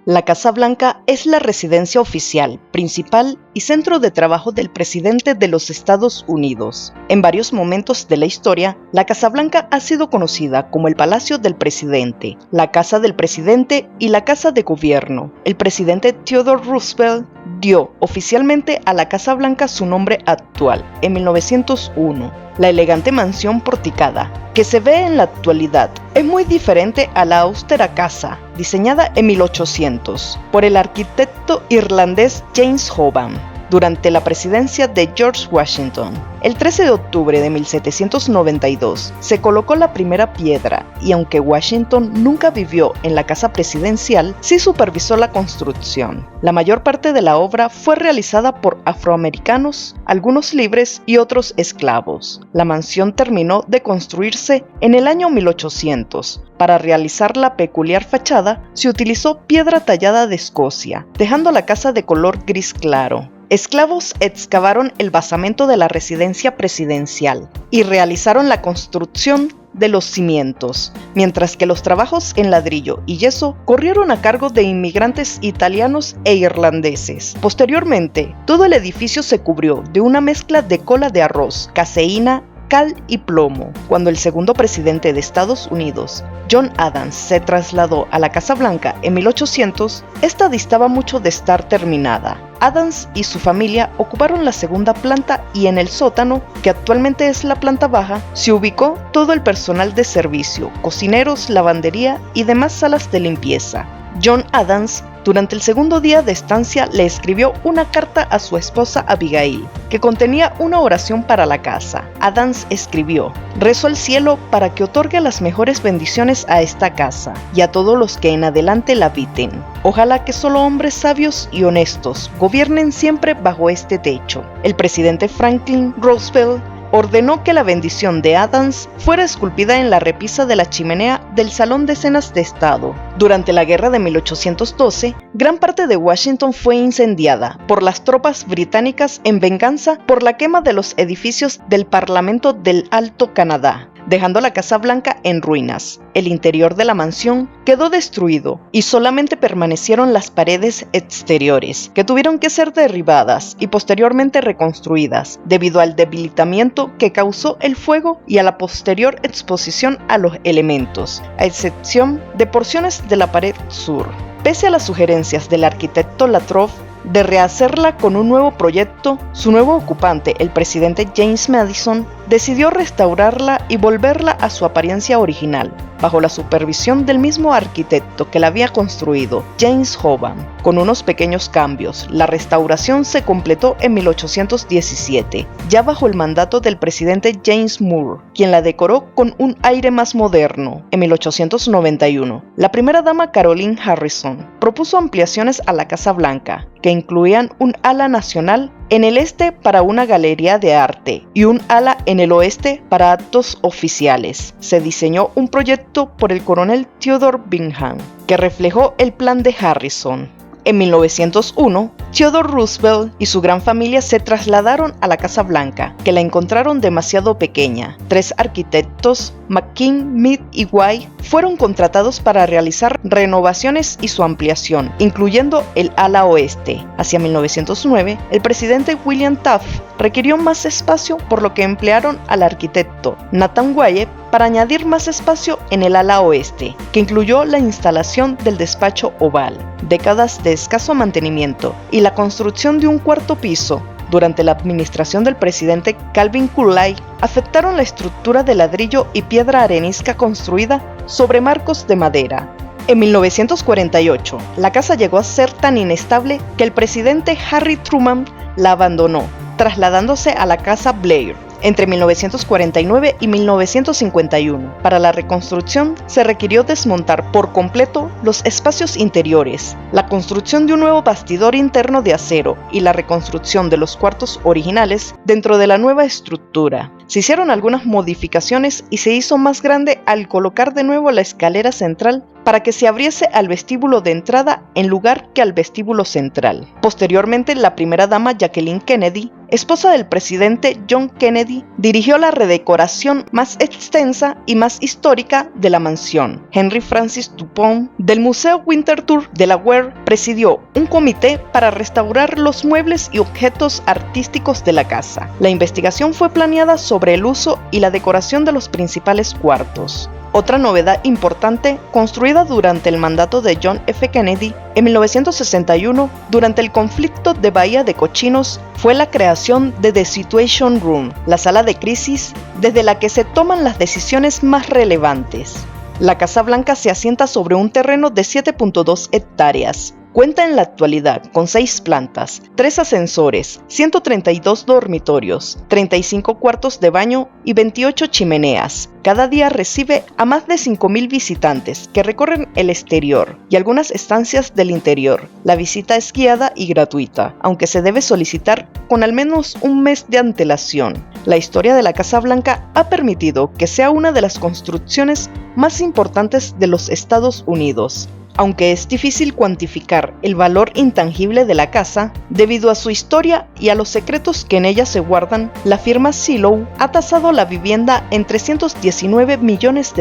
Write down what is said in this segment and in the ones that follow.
La Casa Blanca es la residencia oficial, principal y centro de trabajo del presidente de los Estados Unidos. En varios momentos de la historia, la Casa Blanca ha sido conocida como el Palacio del Presidente, la Casa del Presidente y la Casa de Gobierno. El presidente Theodore Roosevelt dio oficialmente a la Casa Blanca su nombre actual, en 1901. La elegante mansión porticada, que se ve en la actualidad, es muy diferente a la austera casa, diseñada en 1800 por el arquitecto irlandés James Hoban, durante la presidencia de George Washington. El 13 de octubre de 1792 se colocó la primera piedra y aunque Washington nunca vivió en la casa presidencial, sí supervisó la construcción. La mayor parte de la obra fue realizada por afroamericanos, algunos libres y otros esclavos. La mansión terminó de construirse en el año 1800. Para realizar la peculiar fachada se utilizó piedra tallada de Escocia, dejando la casa de color gris claro. Esclavos excavaron el basamento de la residencia presidencial y realizaron la construcción de los cimientos, mientras que los trabajos en ladrillo y yeso corrieron a cargo de inmigrantes italianos e irlandeses. Posteriormente, todo el edificio se cubrió de una mezcla de cola de arroz, caseína, cal y plomo. Cuando el segundo presidente de Estados Unidos, John Adams, se trasladó a la Casa Blanca en 1800, esta distaba mucho de estar terminada. Adams y su familia ocuparon la segunda planta y en el sótano, que actualmente es la planta baja, se ubicó todo el personal de servicio, cocineros, lavandería y demás salas de limpieza. John Adams, durante el segundo día de estancia, le escribió una carta a su esposa Abigail, que contenía una oración para la casa. Adams escribió: «Rezo al cielo para que otorgue las mejores bendiciones a esta casa y a todos los que en adelante la habiten. Ojalá que solo hombres sabios y honestos gobiernen siempre bajo este techo». El presidente Franklin Roosevelt ordenó que la bendición de Adams fuera esculpida en la repisa de la chimenea del Salón de Cenas de Estado. Durante la guerra de 1812, gran parte de Washington fue incendiada por las tropas británicas en venganza por la quema de los edificios del Parlamento del Alto Canadá, dejando la Casa Blanca en ruinas. El interior de la mansión quedó destruido y solamente permanecieron las paredes exteriores, que tuvieron que ser derribadas y posteriormente reconstruidas debido al debilitamiento que causó el fuego y a la posterior exposición a los elementos, a excepción de porciones de la pared sur. Pese a las sugerencias del arquitecto Latrobe de rehacerla con un nuevo proyecto, su nuevo ocupante, el presidente James Madison, decidió restaurarla y volverla a su apariencia original, bajo la supervisión del mismo arquitecto que la había construido, James Hoban. Con unos pequeños cambios, la restauración se completó en 1817, ya bajo el mandato del presidente James Moore, quien la decoró con un aire más moderno. En 1891, la primera dama Caroline Harrison propuso ampliaciones a la Casa Blanca, que incluían un ala nacional en el este para una galería de arte y un ala en el oeste para actos oficiales. Se diseñó un proyecto por el coronel Theodore Bingham, que reflejó el plan de Harrison. En 1901, Theodore Roosevelt y su gran familia se trasladaron a la Casa Blanca, que la encontraron demasiado pequeña. 3 arquitectos, McKean, Mead y White, fueron contratados para realizar renovaciones y su ampliación, incluyendo el ala oeste. Hacia 1909, el presidente William Taft requirió más espacio, por lo que emplearon al arquitecto Nathan Wyatt para añadir más espacio en el ala oeste, que incluyó la instalación del despacho oval, décadas de escaso mantenimiento y la construcción de un cuarto piso durante la administración del presidente Calvin Coolidge afectaron la estructura de ladrillo y piedra arenisca construida sobre marcos de madera. En 1948, la casa llegó a ser tan inestable que el presidente Harry Truman la abandonó, trasladándose a la Casa Blair entre 1949 y 1951. Para la reconstrucción se requirió desmontar por completo los espacios interiores, la construcción de un nuevo bastidor interno de acero y la reconstrucción de los cuartos originales dentro de la nueva estructura. Se hicieron algunas modificaciones y se hizo más grande al colocar de nuevo la escalera central para que se abriese al vestíbulo de entrada en lugar que al vestíbulo central. Posteriormente, la primera dama Jacqueline Kennedy esposa del presidente John Kennedy, dirigió la redecoración más extensa y más histórica de la mansión. Henry Francis Dupont, del Museo Winterthur Delaware, presidió un comité para restaurar los muebles y objetos artísticos de la casa. La investigación fue planeada sobre el uso y la decoración de los principales cuartos. Otra novedad importante, construida durante el mandato de John F. Kennedy en 1961, durante el conflicto de Bahía de Cochinos, fue la creación de The Situation Room, la sala de crisis desde la que se toman las decisiones más relevantes. La Casa Blanca se asienta sobre un terreno de 7.2 hectáreas. Cuenta en la actualidad con 6 plantas, 3 ascensores, 132 dormitorios, 35 cuartos de baño y 28 chimeneas. Cada día recibe a más de 5.000 visitantes que recorren el exterior y algunas estancias del interior. La visita es guiada y gratuita, aunque se debe solicitar con al menos un mes de antelación. La historia de la Casa Blanca ha permitido que sea una de las construcciones más importantes de los Estados Unidos. Aunque es difícil cuantificar el valor intangible de la casa, debido a su historia y a los secretos que en ella se guardan, la firma Zillow ha tasado la vivienda en $319 millones.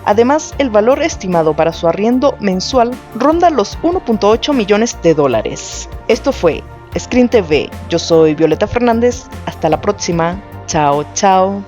Además, el valor estimado para su arriendo mensual ronda los $1.8 millones. Esto fue Screen TV. Yo soy Violeta Fernández. Hasta la próxima. Chao, chao.